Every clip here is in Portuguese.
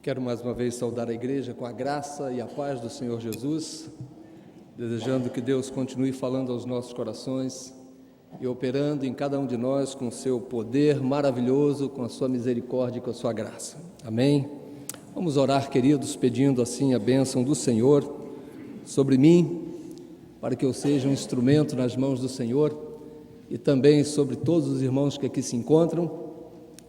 Quero mais uma vez saudar a igreja com a graça e a paz do Senhor Jesus, desejando que Deus continue falando aos nossos corações e operando em cada um de nós com o seu poder maravilhoso, com a sua misericórdia e com a sua graça. Amém? Vamos orar, queridos, pedindo assim a bênção do Senhor sobre mim, para que eu seja um instrumento nas mãos do Senhor e também sobre todos os irmãos que aqui se encontram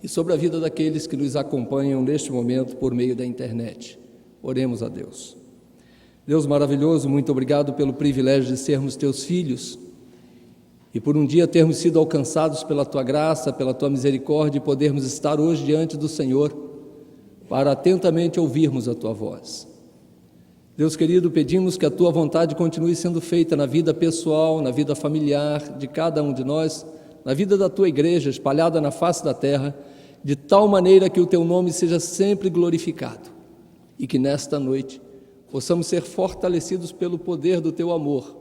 e sobre a vida daqueles que nos acompanham neste momento por meio da internet. Oremos a Deus. Deus maravilhoso, muito obrigado pelo privilégio de sermos teus filhos e por um dia termos sido alcançados pela tua graça, pela tua misericórdia e podermos estar hoje diante do Senhor para atentamente ouvirmos a tua voz. Deus querido, pedimos que a tua vontade continue sendo feita na vida pessoal, na vida familiar de cada um de nós, na vida da tua igreja espalhada na face da terra, de tal maneira que o teu nome seja sempre glorificado e que nesta noite possamos ser fortalecidos pelo poder do teu amor.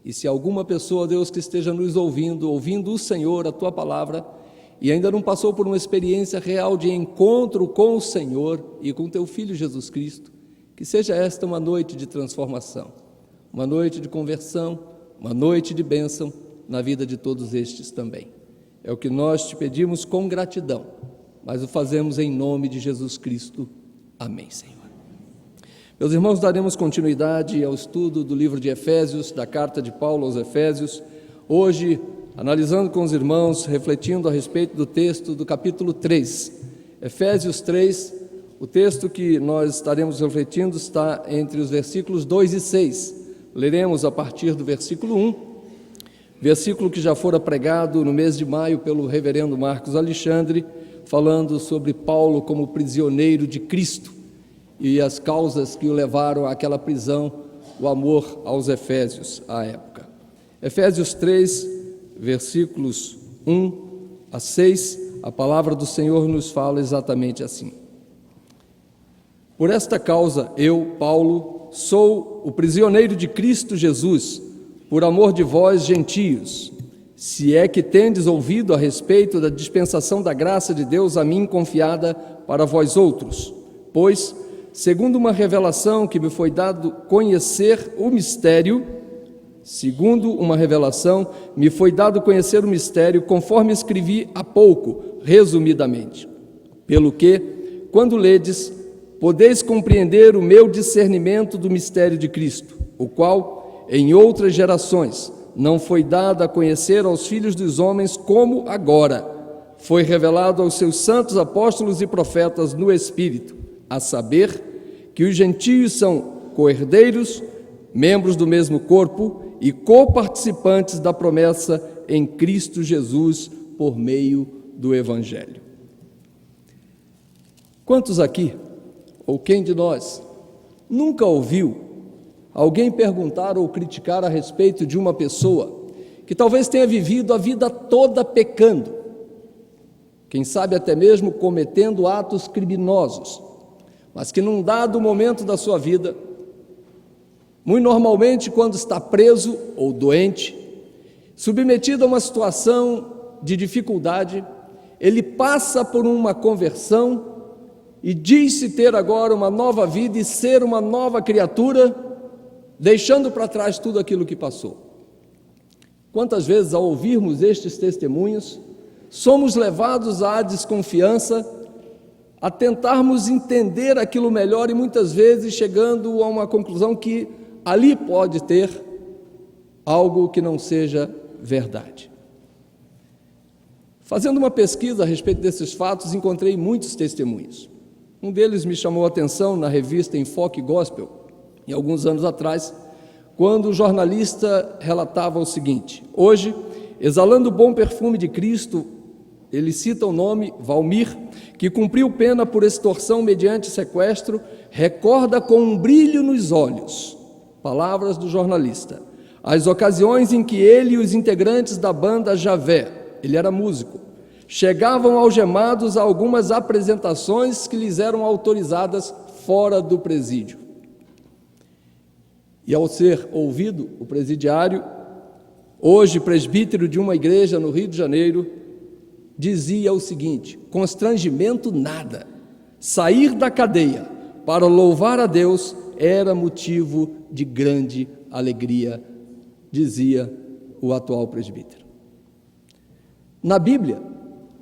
E se alguma pessoa, Deus, que esteja nos ouvindo o Senhor, a tua palavra, e ainda não passou por uma experiência real de encontro com o Senhor e com teu Filho Jesus Cristo, que seja esta uma noite de transformação, uma noite de conversão, uma noite de bênção na vida de todos estes também. É o que nós te pedimos com gratidão, mas o fazemos em nome de Jesus Cristo. Amém, Senhor. Meus irmãos, daremos continuidade ao estudo do livro de Efésios, da carta de Paulo aos Efésios, hoje analisando com os irmãos, refletindo a respeito do texto do capítulo 3, Efésios 3, o texto que nós estaremos refletindo está entre os versículos 2 e 6, leremos a partir do versículo 1, versículo que já fora pregado no mês de maio pelo reverendo Marcos Alexandre, falando sobre Paulo como prisioneiro de Cristo e as causas que o levaram àquela prisão, o amor aos Efésios à época. Efésios 3, versículos 1 a 6, a palavra do Senhor nos fala exatamente assim. Por esta causa, eu, Paulo, sou o prisioneiro de Cristo Jesus, por amor de vós, gentios, se é que tendes ouvido a respeito da dispensação da graça de Deus a mim confiada para vós outros, pois, segundo uma revelação que me foi dado conhecer o mistério, conforme escrevi há pouco, resumidamente, pelo que, quando ledes, podeis compreender o meu discernimento do mistério de Cristo, o qual, em outras gerações, não foi dado a conhecer aos filhos dos homens como agora foi revelado aos seus santos apóstolos e profetas no Espírito, a saber que os gentios são co-herdeiros, membros do mesmo corpo e coparticipantes da promessa em Cristo Jesus por meio do Evangelho. Quantos aqui, ou quem de nós, nunca ouviu alguém perguntar ou criticar a respeito de uma pessoa que talvez tenha vivido a vida toda pecando, quem sabe até mesmo cometendo atos criminosos, mas que num dado momento da sua vida, muito normalmente quando está preso ou doente, submetido a uma situação de dificuldade, ele passa por uma conversão e diz-se ter agora uma nova vida e ser uma nova criatura, deixando para trás tudo aquilo que passou. Quantas vezes, ao ouvirmos estes testemunhos, somos levados à desconfiança, a tentarmos entender aquilo melhor e muitas vezes chegando a uma conclusão que ali pode ter algo que não seja verdade. Fazendo uma pesquisa a respeito desses fatos, encontrei muitos testemunhos. Um deles me chamou a atenção na revista Enfoque Gospel, em alguns anos atrás, quando o jornalista relatava o seguinte: hoje, exalando o bom perfume de Cristo, ele cita o nome Valmir, que cumpriu pena por extorsão mediante sequestro, recorda com um brilho nos olhos, palavras do jornalista, as ocasiões em que ele e os integrantes da banda Javé, ele era músico, chegavam algemados a algumas apresentações que lhes eram autorizadas fora do presídio. E ao ser ouvido, o presidiário, hoje presbítero de uma igreja no Rio de Janeiro, dizia o seguinte: constrangimento nada, sair da cadeia para louvar a Deus era motivo de grande alegria, dizia o atual presbítero. Na Bíblia,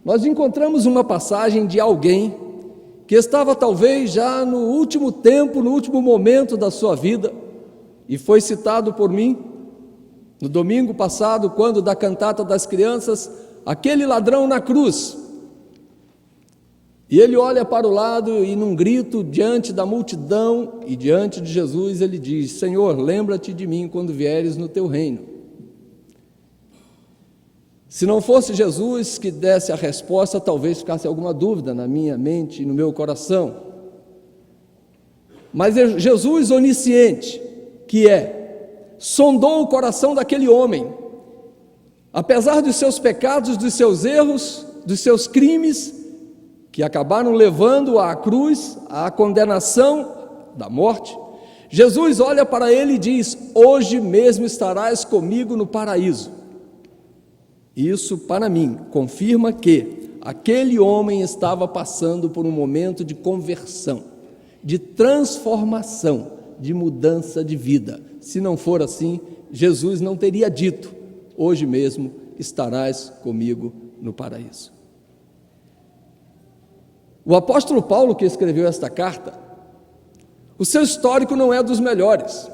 nós encontramos uma passagem de alguém que estava talvez já no último tempo, no último momento da sua vida, e foi citado por mim no domingo passado, quando da cantata das crianças, aquele ladrão na cruz. E ele olha para o lado e num grito diante da multidão e diante de Jesus, ele diz: Senhor, lembra-te de mim quando vieres no teu reino. Se não fosse Jesus que desse a resposta, talvez ficasse alguma dúvida na minha mente e no meu coração. Mas Jesus onisciente, que sondou o coração daquele homem, apesar dos seus pecados, dos seus erros, dos seus crimes, que acabaram levando à cruz, à condenação da morte. Jesus olha para ele e diz: hoje mesmo estarás comigo no paraíso. Isso, para mim, confirma que aquele homem estava passando por um momento de conversão, de transformação, de mudança de vida. Se não for assim, Jesus não teria dito: hoje mesmo estarás comigo no paraíso. O apóstolo Paulo, que escreveu esta carta, o seu histórico não é dos melhores.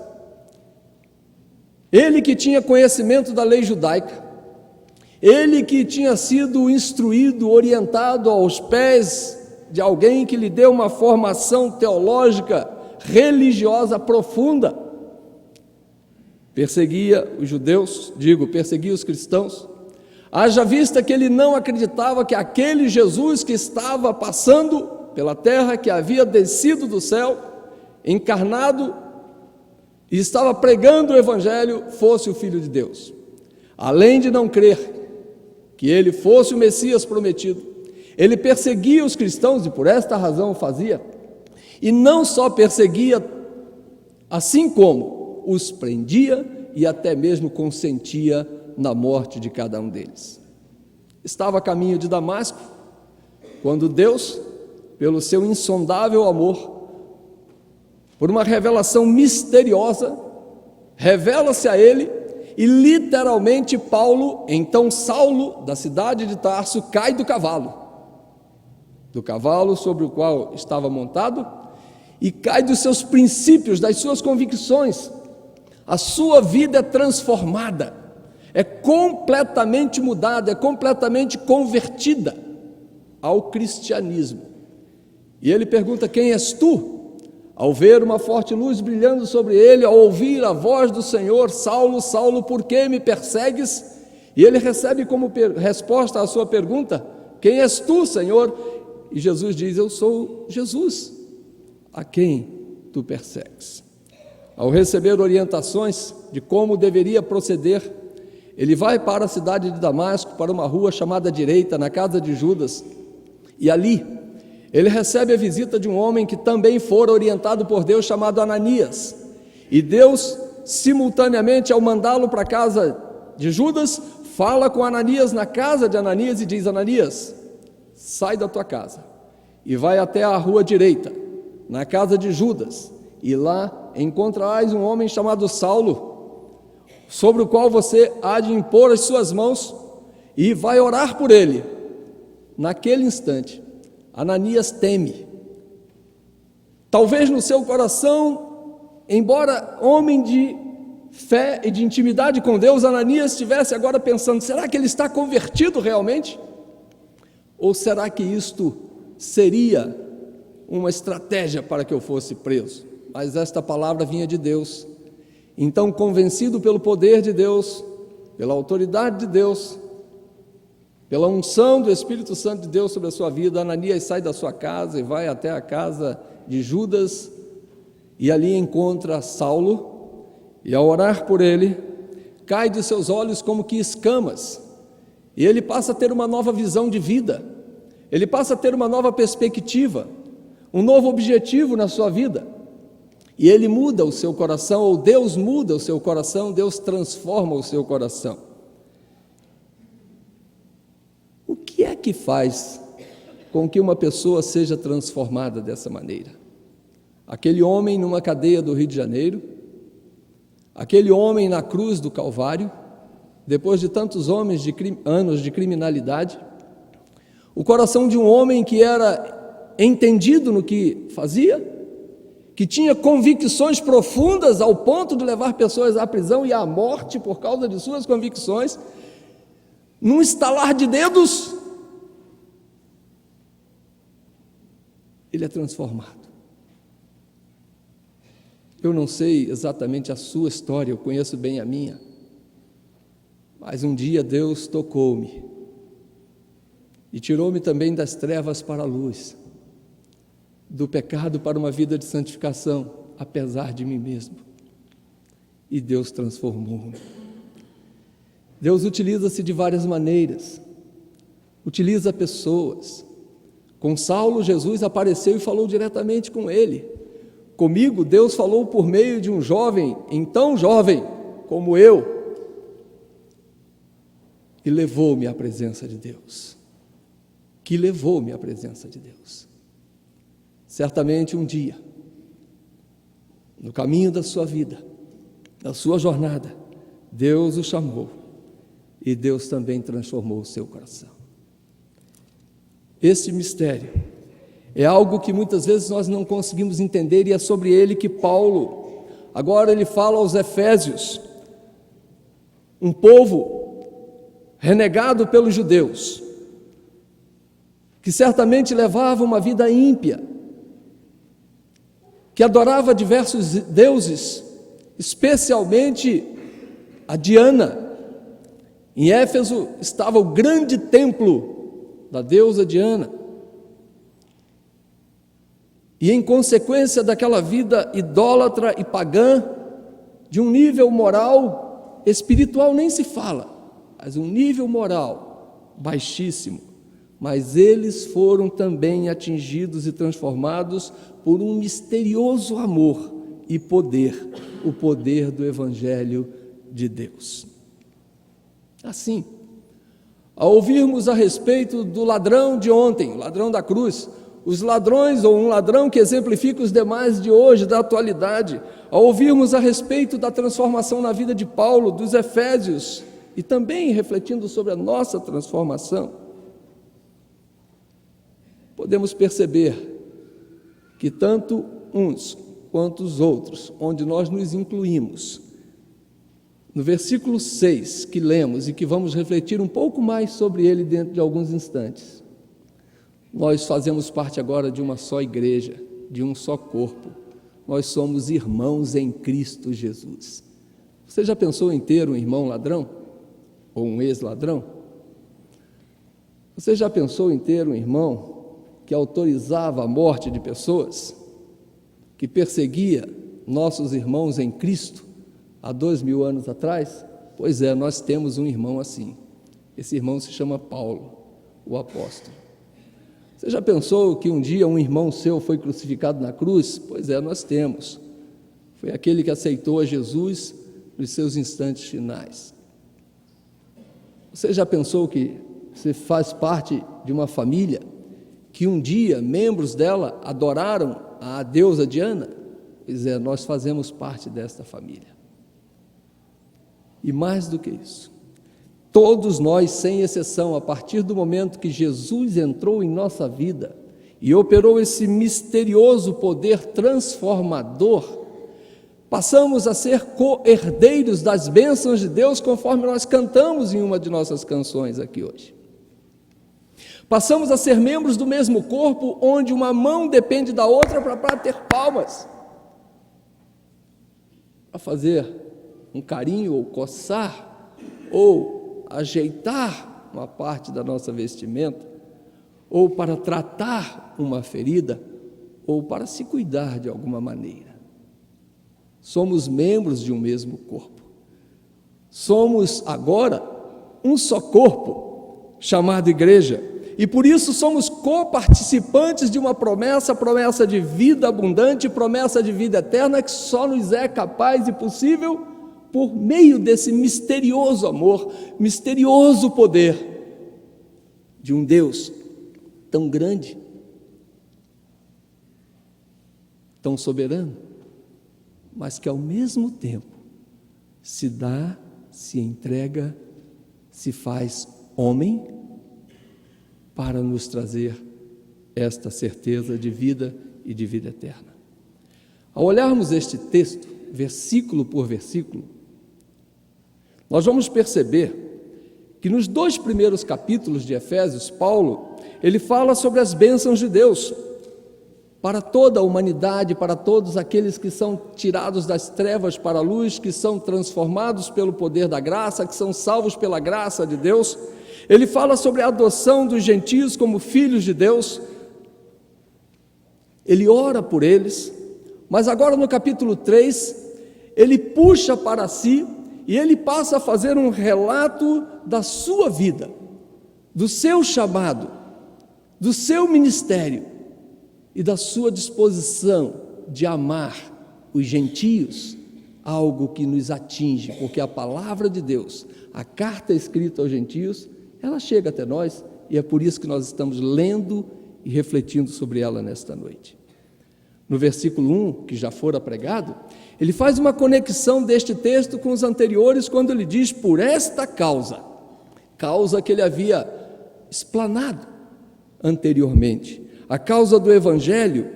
Ele que tinha conhecimento da lei judaica, ele que tinha sido instruído, orientado aos pés de alguém que lhe deu uma formação teológica, religiosa profunda, perseguia os judeus, perseguia os cristãos, haja vista que ele não acreditava que aquele Jesus que estava passando pela terra, que havia descido do céu, encarnado, e estava pregando o Evangelho, fosse o Filho de Deus. Além de não crer que ele fosse o Messias prometido, ele perseguia os cristãos, e por esta razão o fazia, e não só perseguia, assim como os prendia e até mesmo consentia na morte de cada um deles. Estava a caminho de Damasco, quando Deus, pelo seu insondável amor, por uma revelação misteriosa, revela-se a ele, e literalmente Paulo, então Saulo, da cidade de Tarso, cai do cavalo sobre o qual estava montado, e cai dos seus princípios, das suas convicções. A sua vida é transformada, é completamente mudada, é completamente convertida ao cristianismo. E ele pergunta: quem és tu? Ao ver uma forte luz brilhando sobre ele, ao ouvir a voz do Senhor: Saulo, Saulo, por que me persegues? E ele recebe como resposta à sua pergunta: quem és tu, Senhor? E Jesus diz: eu sou Jesus, a quem tu persegues. Ao receber orientações de como deveria proceder, ele vai para a cidade de Damasco, para uma rua chamada Direita, na casa de Judas, e ali ele recebe a visita de um homem que também fora orientado por Deus, chamado Ananias. E Deus, simultaneamente, ao mandá-lo para a casa de Judas, fala com Ananias na casa de Ananias e diz: Ananias, sai da tua casa e vai até a rua Direita, na casa de Judas, e lá encontrarás um homem chamado Saulo, sobre o qual você há de impor as suas mãos e vai orar por ele. Naquele instante, Ananias teme. Talvez no seu coração, embora homem de fé e de intimidade com Deus, Ananias estivesse agora pensando: será que ele está convertido realmente? Ou será que isto seria uma estratégia para que eu fosse preso? Mas esta palavra vinha de Deus. Então, convencido pelo poder de Deus, pela autoridade de Deus, pela unção do Espírito Santo de Deus sobre a sua vida, Ananias sai da sua casa e vai até a casa de Judas, e ali encontra Saulo, e ao orar por ele, cai de seus olhos como que escamas, e ele passa a ter uma nova visão de vida, ele passa a ter uma nova perspectiva, um novo objetivo na sua vida, e ele muda o seu coração, ou Deus muda o seu coração, Deus transforma o seu coração. O que é que faz com que uma pessoa seja transformada dessa maneira. Aquele homem numa cadeia do Rio de Janeiro, aquele homem na cruz do Calvário, depois de tantos anos de criminalidade, o coração de um homem que era entendido no que fazia, que tinha convicções profundas ao ponto de levar pessoas à prisão e à morte por causa de suas convicções, num estalar de dedos, ele é transformado. Eu não sei exatamente a sua história, eu conheço bem a minha, mas um dia Deus tocou-me e tirou-me também das trevas para a luz, do pecado para uma vida de santificação, apesar de mim mesmo. E Deus transformou-me. Deus utiliza-se de várias maneiras, utiliza pessoas. Com Saulo, Jesus apareceu e falou diretamente com ele. Comigo, Deus falou por meio de um jovem, então jovem, como eu, e levou-me à presença de Deus. Que levou-me à presença de Deus. Certamente um dia, no caminho da sua vida, da sua jornada, Deus o chamou e Deus também transformou o seu coração. Este mistério é algo que muitas vezes nós não conseguimos entender e é sobre ele que Paulo, agora ele fala aos Efésios, um povo renegado pelos judeus, que certamente levava uma vida ímpia, que adorava diversos deuses, especialmente a Diana. Em Éfeso estava o grande templo da deusa Diana. E em consequência daquela vida idólatra e pagã, de um nível moral, espiritual nem se fala, mas um nível moral baixíssimo. Mas eles foram também atingidos e transformados por um misterioso amor e poder, o poder do Evangelho de Deus. Assim, ao ouvirmos a respeito do ladrão de ontem, o ladrão da cruz, os ladrões ou um ladrão que exemplifica os demais de hoje, da atualidade, ao ouvirmos a respeito da transformação na vida de Paulo, dos Efésios, e também refletindo sobre a nossa transformação, podemos perceber que tanto uns quanto os outros, onde nós nos incluímos, no versículo 6 que lemos e que vamos refletir um pouco mais sobre ele dentro de alguns instantes, nós fazemos parte agora de uma só igreja, de um só corpo, nós somos irmãos em Cristo Jesus. Você já pensou em ter um irmão ladrão? Ou um ex-ladrão? Você já pensou em ter um irmão que autorizava a morte de pessoas, que perseguia nossos irmãos em Cristo há 2000 anos atrás? Pois é, nós temos um irmão assim. Esse irmão se chama Paulo, o apóstolo. Você já pensou que um dia um irmão seu foi crucificado na cruz? Pois é, nós temos. Foi aquele que aceitou a Jesus nos seus instantes finais. Você já pensou que você faz parte de uma família que um dia membros dela adoraram a deusa Diana? Pois é, nós fazemos parte desta família. E mais do que isso, todos nós, sem exceção, a partir do momento que Jesus entrou em nossa vida e operou esse misterioso poder transformador, passamos a ser co-herdeiros das bênçãos de Deus, conforme nós cantamos em uma de nossas canções aqui hoje. Passamos a ser membros do mesmo corpo, onde uma mão depende da outra para bater palmas, para fazer um carinho, ou coçar, ou ajeitar uma parte da nossa vestimenta, ou para tratar uma ferida, ou para se cuidar de alguma maneira. Somos membros de um mesmo corpo. Somos agora um só corpo, chamado igreja. E por isso somos coparticipantes de uma promessa, promessa de vida abundante, promessa de vida eterna, que só nos é capaz e possível por meio desse misterioso amor, misterioso poder de um Deus tão grande, tão soberano, mas que ao mesmo tempo se dá, se entrega, se faz homem para nos trazer esta certeza de vida e de vida eterna. Ao olharmos este texto, versículo por versículo, nós vamos perceber que nos 2 primeiros capítulos de Efésios, Paulo, ele fala sobre as bênçãos de Deus para toda a humanidade, para todos aqueles que são tirados das trevas para a luz, que são transformados pelo poder da graça, que são salvos pela graça de Deus. Ele fala sobre a adoção dos gentios como filhos de Deus. Ele ora por eles, mas agora no capítulo 3, ele puxa para si e ele passa a fazer um relato da sua vida, do seu chamado, do seu ministério e da sua disposição de amar os gentios, algo que nos atinge, porque a palavra de Deus, a carta escrita aos gentios, ela chega até nós e é por isso que nós estamos lendo e refletindo sobre ela nesta noite. No versículo 1, que já fora pregado, ele faz uma conexão deste texto com os anteriores, quando ele diz, por esta causa que ele havia explanado anteriormente, a causa do Evangelho,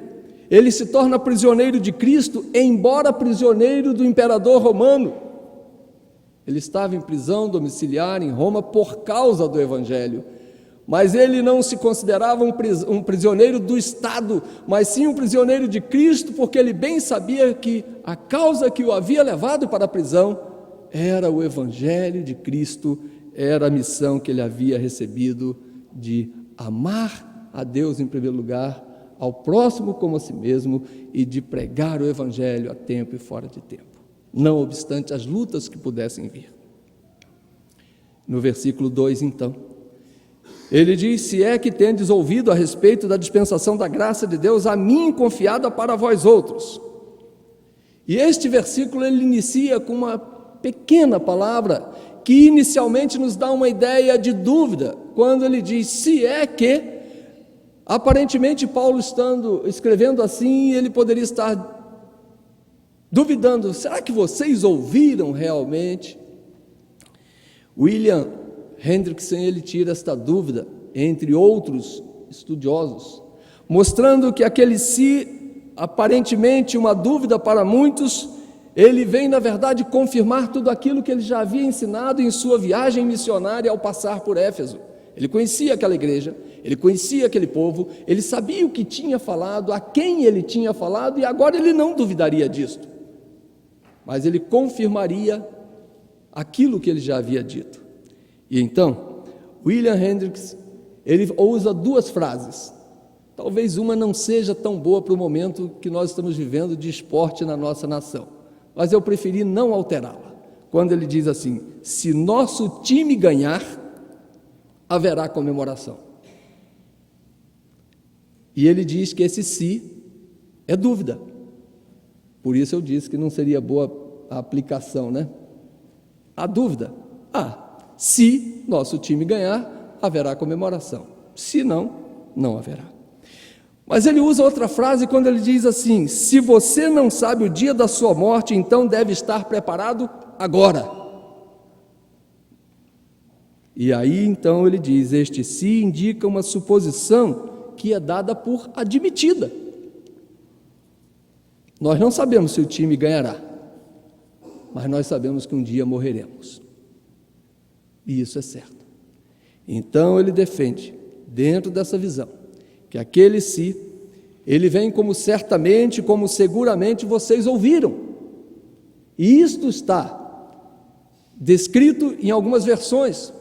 ele se torna prisioneiro de Cristo, embora prisioneiro do imperador romano. Ele estava em prisão domiciliar em Roma por causa do Evangelho, mas ele não se considerava um prisioneiro do Estado, mas sim um prisioneiro de Cristo, porque ele bem sabia que a causa que o havia levado para a prisão era o Evangelho de Cristo, era a missão que ele havia recebido de amar a Deus em primeiro lugar, ao próximo como a si mesmo, e de pregar o Evangelho a tempo e fora de tempo, não obstante as lutas que pudessem vir. No versículo 2, então, ele diz, se é que tendes ouvido a respeito da dispensação da graça de Deus, a mim confiada para vós outros. E este versículo ele inicia com uma pequena palavra, que inicialmente nos dá uma ideia de dúvida, quando ele diz, se é que, aparentemente Paulo escrevendo assim, ele poderia estar duvidando, será que vocês ouviram realmente? William Hendrickson, ele tira esta dúvida, entre outros estudiosos, mostrando que aquele se, aparentemente uma dúvida para muitos, ele vem na verdade confirmar tudo aquilo que ele já havia ensinado em sua viagem missionária ao passar por Éfeso. Ele conhecia aquela igreja, ele conhecia aquele povo, ele sabia o que tinha falado, a quem ele tinha falado, e agora ele não duvidaria disto, mas ele confirmaria aquilo que ele já havia dito. E então, William Hendricks, ele usa duas frases, talvez uma não seja tão boa para o momento que nós estamos vivendo de esporte na nossa nação, mas eu preferi não alterá-la, quando ele diz assim, se nosso time ganhar, haverá comemoração. E ele diz que esse se é dúvida, por isso eu disse que não seria boa a aplicação, né? A dúvida, se nosso time ganhar, haverá comemoração, se não, não haverá. Mas ele usa outra frase quando ele diz assim, se você não sabe o dia da sua morte, então deve estar preparado agora. E aí então ele diz, este se indica uma suposição que é dada por admitida. Nós não sabemos se o time ganhará, mas nós sabemos que um dia morreremos. E isso é certo. Então ele defende, dentro dessa visão, que aquele se, ele vem como certamente, como seguramente vocês ouviram. E isto está descrito em algumas versões.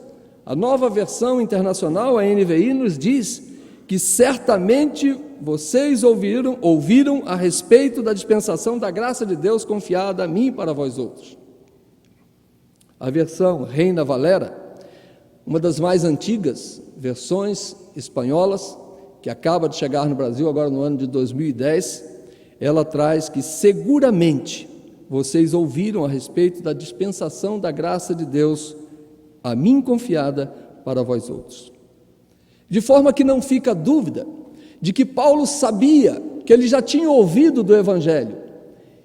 A nova versão internacional, a NVI, nos diz que certamente vocês ouviram a respeito da dispensação da graça de Deus confiada a mim e para vós outros. A versão Reina Valera, uma das mais antigas versões espanholas, que acaba de chegar no Brasil agora no ano de 2010, ela traz que seguramente vocês ouviram a respeito da dispensação da graça de Deus a mim confiada para vós outros. De forma que não fica dúvida de que Paulo sabia que ele já tinha ouvido do Evangelho.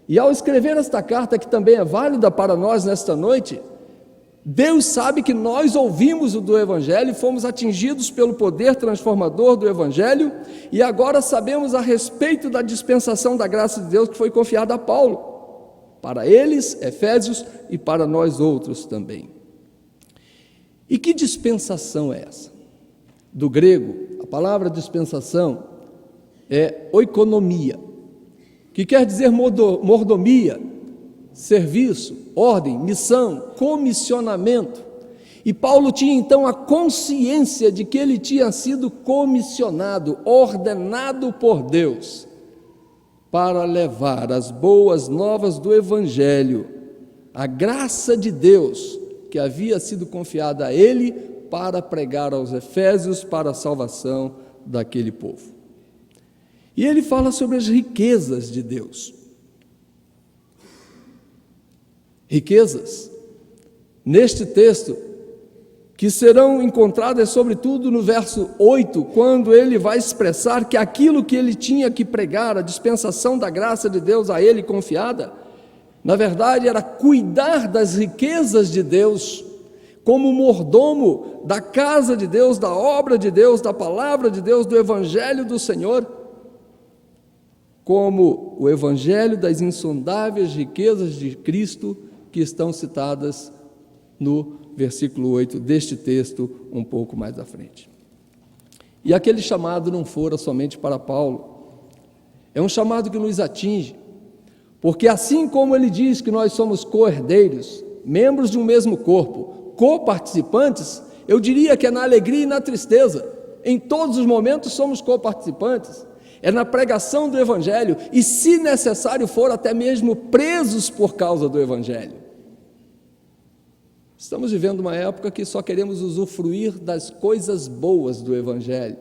E ao escrever esta carta, que também é válida para nós nesta noite, Deus sabe que nós ouvimos o do Evangelho, fomos atingidos pelo poder transformador do Evangelho, e agora sabemos a respeito da dispensação da graça de Deus que foi confiada a Paulo, para eles, Efésios, e para nós outros também. E que dispensação é essa? Do grego, a palavra dispensação é oikonomia, que quer dizer mordomia, serviço, ordem, missão, comissionamento. E Paulo tinha então a consciência de que ele tinha sido comissionado, ordenado por Deus, para levar as boas novas do Evangelho, a graça de Deus que havia sido confiada a ele para pregar aos Efésios para a salvação daquele povo. E ele fala sobre as riquezas de Deus. Riquezas, neste texto, que serão encontradas sobretudo no verso 8, quando ele vai expressar que aquilo que ele tinha que pregar, a dispensação da graça de Deus a ele confiada, na verdade era cuidar das riquezas de Deus, como mordomo da casa de Deus, da obra de Deus, da palavra de Deus, do Evangelho do Senhor, como o Evangelho das insondáveis riquezas de Cristo, que estão citadas no versículo 8 deste texto, um pouco mais à frente. E aquele chamado não fora somente para Paulo, é um chamado que nos atinge, porque assim como ele diz que nós somos co-herdeiros, membros de um mesmo corpo, co-participantes, eu diria que é na alegria e na tristeza, em todos os momentos somos co-participantes, é na pregação do Evangelho, e se necessário for, até mesmo presos por causa do Evangelho. Estamos vivendo uma época que só queremos usufruir das coisas boas do Evangelho.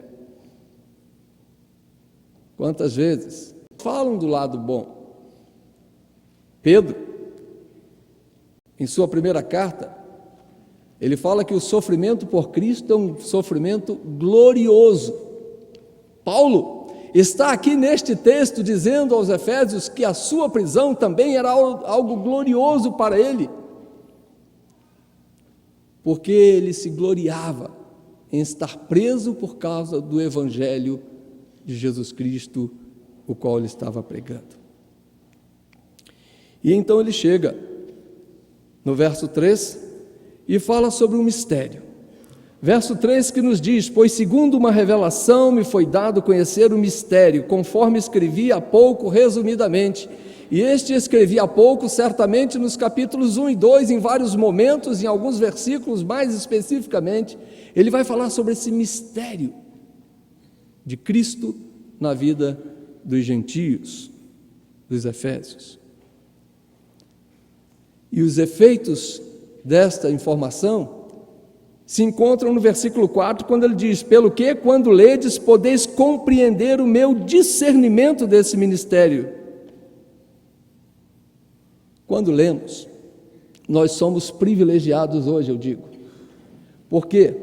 Quantas vezes falam do lado bom? Pedro, em sua primeira carta, ele fala que o sofrimento por Cristo é um sofrimento glorioso. Paulo está aqui neste texto dizendo aos Efésios que a sua prisão também era algo glorioso para ele, porque ele se gloriava em estar preso por causa do Evangelho de Jesus Cristo, o qual ele estava pregando. E então ele chega no verso 3 e fala sobre um mistério. Verso 3 que nos diz: pois segundo uma revelação me foi dado conhecer o mistério, conforme escrevi há pouco resumidamente. E este escrevi há pouco, certamente nos capítulos 1 e 2, em vários momentos, em alguns versículos mais especificamente, ele vai falar sobre esse mistério de Cristo na vida dos gentios, dos Efésios. E os efeitos desta informação se encontram no versículo 4, quando ele diz: pelo que, quando ledes, podeis compreender o meu discernimento desse ministério. Quando lemos, nós somos privilegiados hoje, eu digo. Por quê?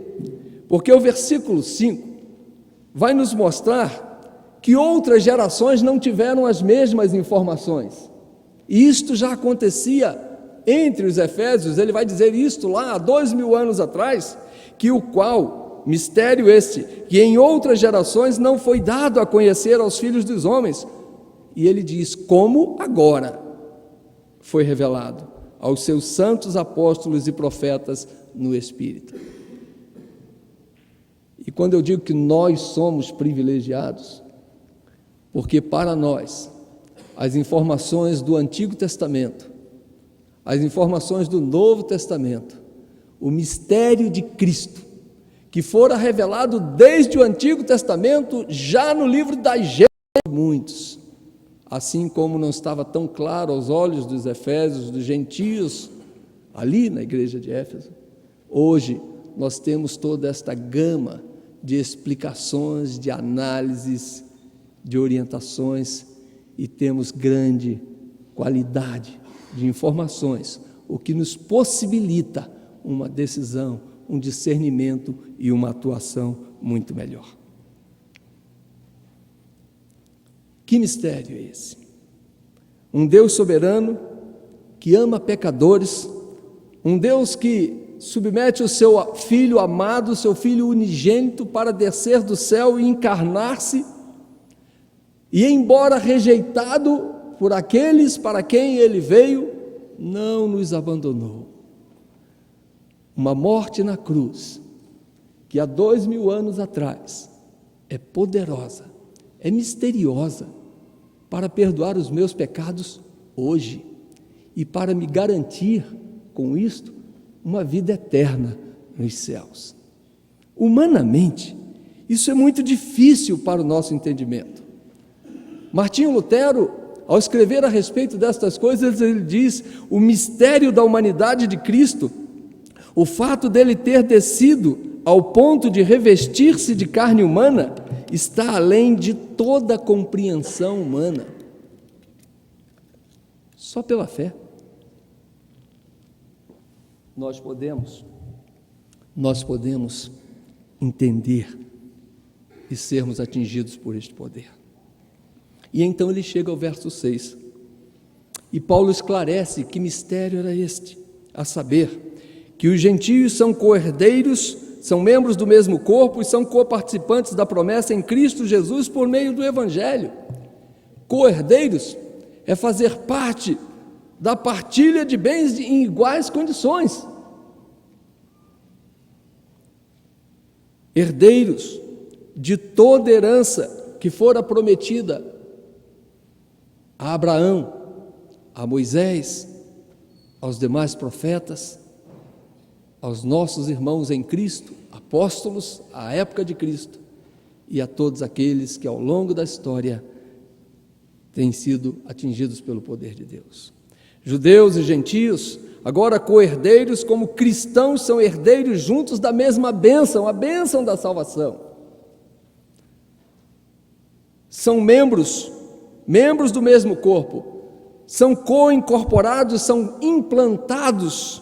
Porque o versículo 5 vai nos mostrar que outras gerações não tiveram as mesmas informações. E isto já acontecia entre os Efésios. Ele vai dizer isto lá há 2000 anos atrás, que o qual, mistério este, que em outras gerações não foi dado a conhecer aos filhos dos homens. E ele diz: como agora foi revelado aos seus santos apóstolos e profetas no Espírito. E quando eu digo que nós somos privilegiados, porque para nós as informações do Antigo Testamento, as informações do Novo Testamento, o mistério de Cristo, que fora revelado desde o Antigo Testamento, já no livro das Gênesis, muitos, assim como não estava tão claro aos olhos dos Efésios, dos gentios, ali na igreja de Éfeso, hoje nós temos toda esta gama de explicações, de análises, de orientações, e temos grande qualidade de informações, o que nos possibilita uma decisão, um discernimento e uma atuação muito melhor. Que mistério é esse? Um Deus soberano que ama pecadores, um Deus que submete o seu Filho amado, seu Filho unigênito, para descer do céu e encarnar-se, e embora rejeitado por aqueles para quem ele veio, não nos abandonou. Uma morte na cruz, que há 2000 anos atrás, é poderosa, é misteriosa, para perdoar os meus pecados hoje, e para me garantir, com isto, uma vida eterna nos céus. Humanamente, isso é muito difícil para o nosso entendimento. Martinho Lutero, ao escrever a respeito destas coisas, ele diz: o mistério da humanidade de Cristo, o fato dele ter descido ao ponto de revestir-se de carne humana, está além de toda compreensão humana. Só pela fé nós podemos entender e sermos atingidos por este poder. E então ele chega ao verso 6, e Paulo esclarece que mistério era este, a saber, que os gentios são co-herdeiros, são membros do mesmo corpo e são coparticipantes da promessa em Cristo Jesus por meio do Evangelho. Co-herdeiros é fazer parte da partilha de bens em iguais condições. Herdeiros de toda herança que fora prometida a Abraão, a Moisés, aos demais profetas, aos nossos irmãos em Cristo, apóstolos à época de Cristo, e a todos aqueles que ao longo da história têm sido atingidos pelo poder de Deus. Judeus e gentios, agora co-herdeiros, como cristãos, são herdeiros juntos da mesma bênção, a bênção da salvação. São membros do mesmo corpo, são co-incorporados, são implantados,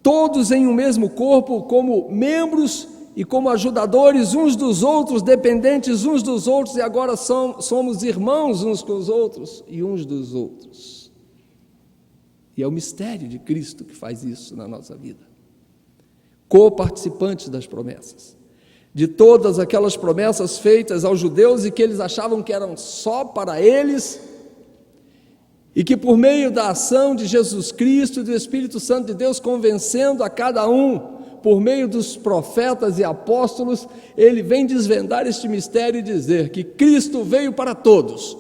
todos em um mesmo corpo, como membros e como ajudadores uns dos outros, dependentes uns dos outros, e agora somos irmãos uns com os outros e uns dos outros. E é o mistério de Cristo que faz isso na nossa vida. Co-participantes das promessas, de todas aquelas promessas feitas aos judeus e que eles achavam que eram só para eles, e que por meio da ação de Jesus Cristo e do Espírito Santo de Deus, convencendo a cada um, por meio dos profetas e apóstolos, ele vem desvendar este mistério e dizer que Cristo veio para todos,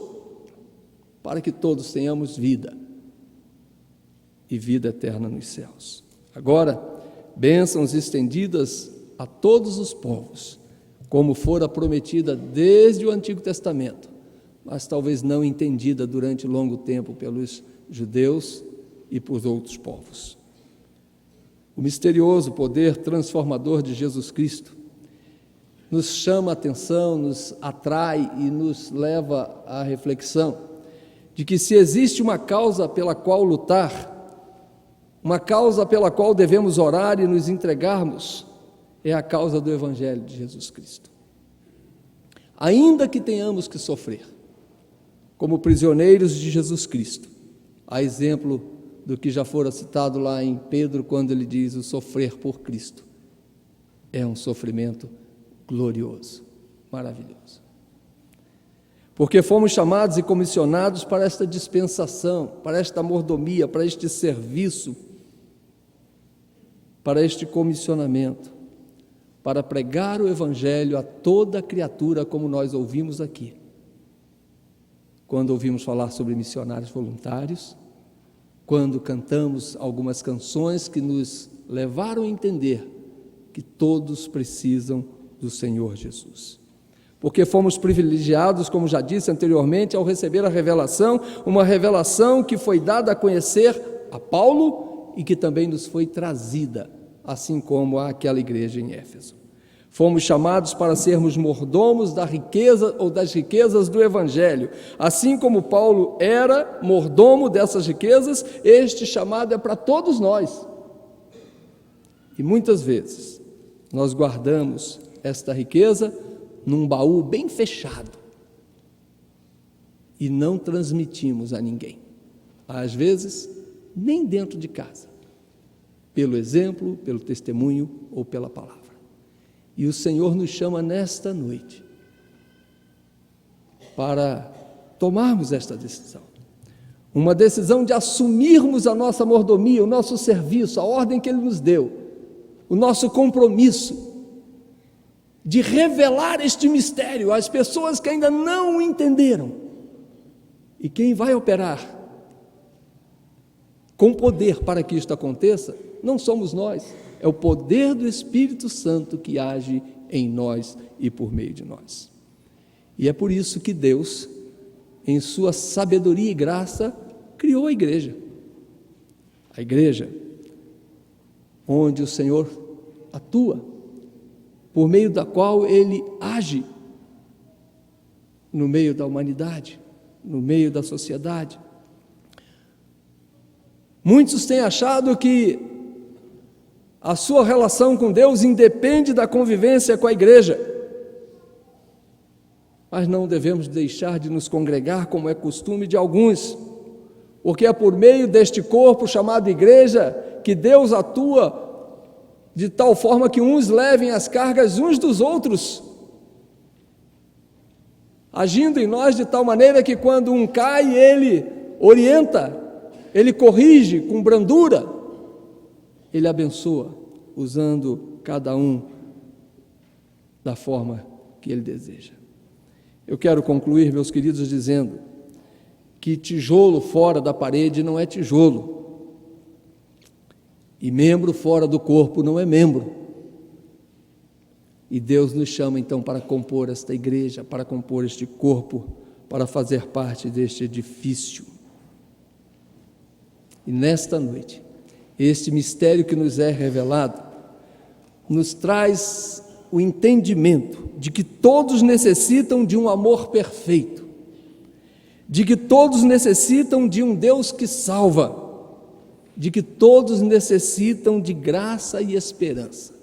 para que todos tenhamos vida, e vida eterna nos céus. Agora, bênçãos estendidas a todos os povos, como fora prometida desde o Antigo Testamento, mas talvez não entendida durante longo tempo pelos judeus e por outros povos. O misterioso poder transformador de Jesus Cristo nos chama a atenção, nos atrai e nos leva à reflexão de que se existe uma causa pela qual lutar, uma causa pela qual devemos orar e nos entregarmos, é a causa do Evangelho de Jesus Cristo. Ainda que tenhamos que sofrer, como prisioneiros de Jesus Cristo, a exemplo do que já fora citado lá em Pedro, quando ele diz: o sofrer por Cristo é um sofrimento glorioso, maravilhoso. Porque fomos chamados e comissionados para esta dispensação, para esta mordomia, para este serviço, para este comissionamento, para pregar o Evangelho a toda criatura, como nós ouvimos aqui, quando ouvimos falar sobre missionários voluntários, quando cantamos algumas canções que nos levaram a entender que todos precisam do Senhor Jesus. Porque fomos privilegiados, como já disse anteriormente, ao receber a revelação, uma revelação que foi dada a conhecer a Paulo e que também nos foi trazida, assim como àquela igreja em Éfeso. Fomos chamados para sermos mordomos da riqueza ou das riquezas do Evangelho. Assim como Paulo era mordomo dessas riquezas, este chamado é para todos nós. E muitas vezes nós guardamos esta riqueza num baú bem fechado e não transmitimos a ninguém. Às vezes, nem dentro de casa, pelo exemplo, pelo testemunho ou pela palavra. E o Senhor nos chama nesta noite para tomarmos esta decisão. Uma decisão de assumirmos a nossa mordomia, o nosso serviço, a ordem que Ele nos deu, o nosso compromisso de revelar este mistério às pessoas que ainda não o entenderam. E quem vai operar com poder para que isto aconteça, não somos nós, é o poder do Espírito Santo que age em nós e por meio de nós. E é por isso que Deus, em sua sabedoria e graça, criou a igreja. A igreja onde o Senhor atua, por meio da qual Ele age no meio da humanidade, no meio da sociedade. Muitos têm achado que a sua relação com Deus independe da convivência com a igreja, mas não devemos deixar de nos congregar como é costume de alguns, porque é por meio deste corpo chamado igreja que Deus atua de tal forma que uns levem as cargas uns dos outros, agindo em nós de tal maneira que quando um cai, Ele orienta, Ele corrige com brandura, Ele abençoa, usando cada um da forma que Ele deseja. Eu quero concluir, meus queridos, dizendo que tijolo fora da parede não é tijolo, e membro fora do corpo não é membro. E Deus nos chama então para compor esta igreja, para compor este corpo, para fazer parte deste edifício. E nesta noite, este mistério que nos é revelado, nos traz o entendimento de que todos necessitam de um amor perfeito, de que todos necessitam de um Deus que salva, de que todos necessitam de graça e esperança.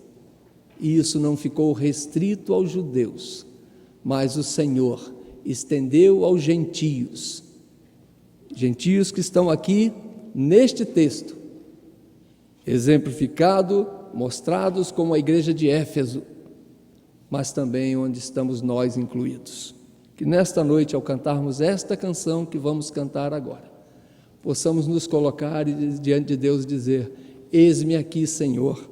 E isso não ficou restrito aos judeus, mas o Senhor estendeu aos gentios, gentios que estão aqui neste texto, exemplificado, mostrados como a igreja de Éfeso, mas também onde estamos nós incluídos. Que nesta noite, ao cantarmos esta canção que vamos cantar agora, possamos nos colocar diante de Deus e dizer: eis-me aqui, Senhor,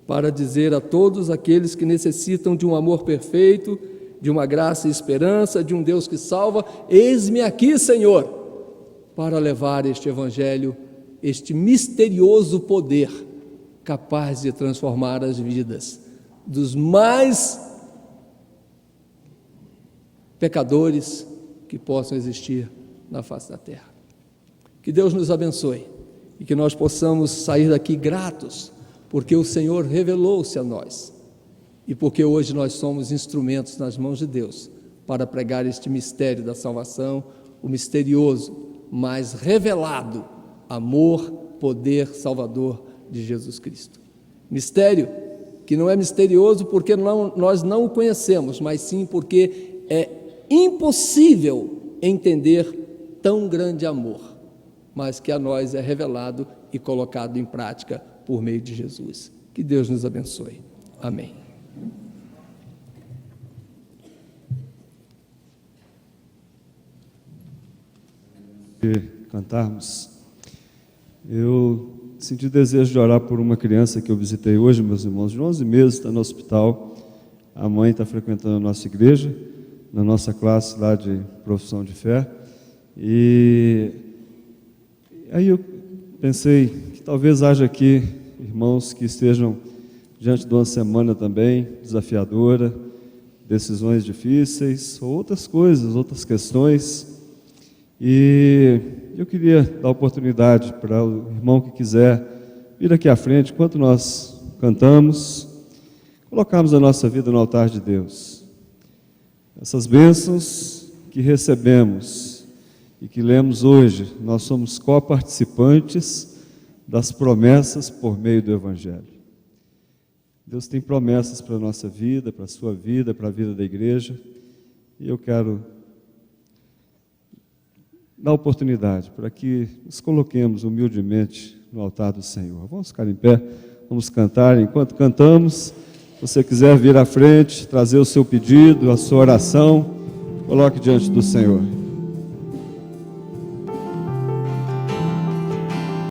para dizer a todos aqueles que necessitam de um amor perfeito, de uma graça e esperança, de um Deus que salva, eis-me aqui, Senhor, para levar este evangelho, este misterioso poder capaz de transformar as vidas dos mais pecadores que possam existir na face da terra. Que Deus nos abençoe e que nós possamos sair daqui gratos, porque o Senhor revelou-se a nós e porque hoje nós somos instrumentos nas mãos de Deus para pregar este mistério da salvação, o misterioso, mas revelado amor, poder salvador de Jesus Cristo. Mistério que não é misterioso porque nós não o conhecemos, mas sim porque é impossível entender tão grande amor, mas que a nós é revelado e colocado em prática por meio de Jesus. Que Deus nos abençoe. Amém. Cantarmos, eu senti desejo de orar por uma criança que eu visitei hoje, meus irmãos, de 11 meses, está no hospital. A mãe está frequentando a nossa igreja, na nossa classe lá de profissão de fé, e aí eu pensei que talvez haja aqui irmãos que estejam diante de uma semana também desafiadora, decisões difíceis, ou outras coisas, outras questões, e eu queria dar oportunidade para o irmão que quiser vir aqui à frente, enquanto nós cantamos, colocarmos a nossa vida no altar de Deus. Essas bênçãos que recebemos e que lemos hoje, nós somos coparticipantes das promessas por meio do Evangelho. Deus tem promessas para a nossa vida, para a sua vida, para a vida da igreja, e eu quero dar oportunidade para que nos coloquemos humildemente no altar do Senhor. Vamos ficar em pé, vamos cantar. Enquanto cantamos, se você quiser vir à frente, trazer o seu pedido, a sua oração, coloque diante do Senhor.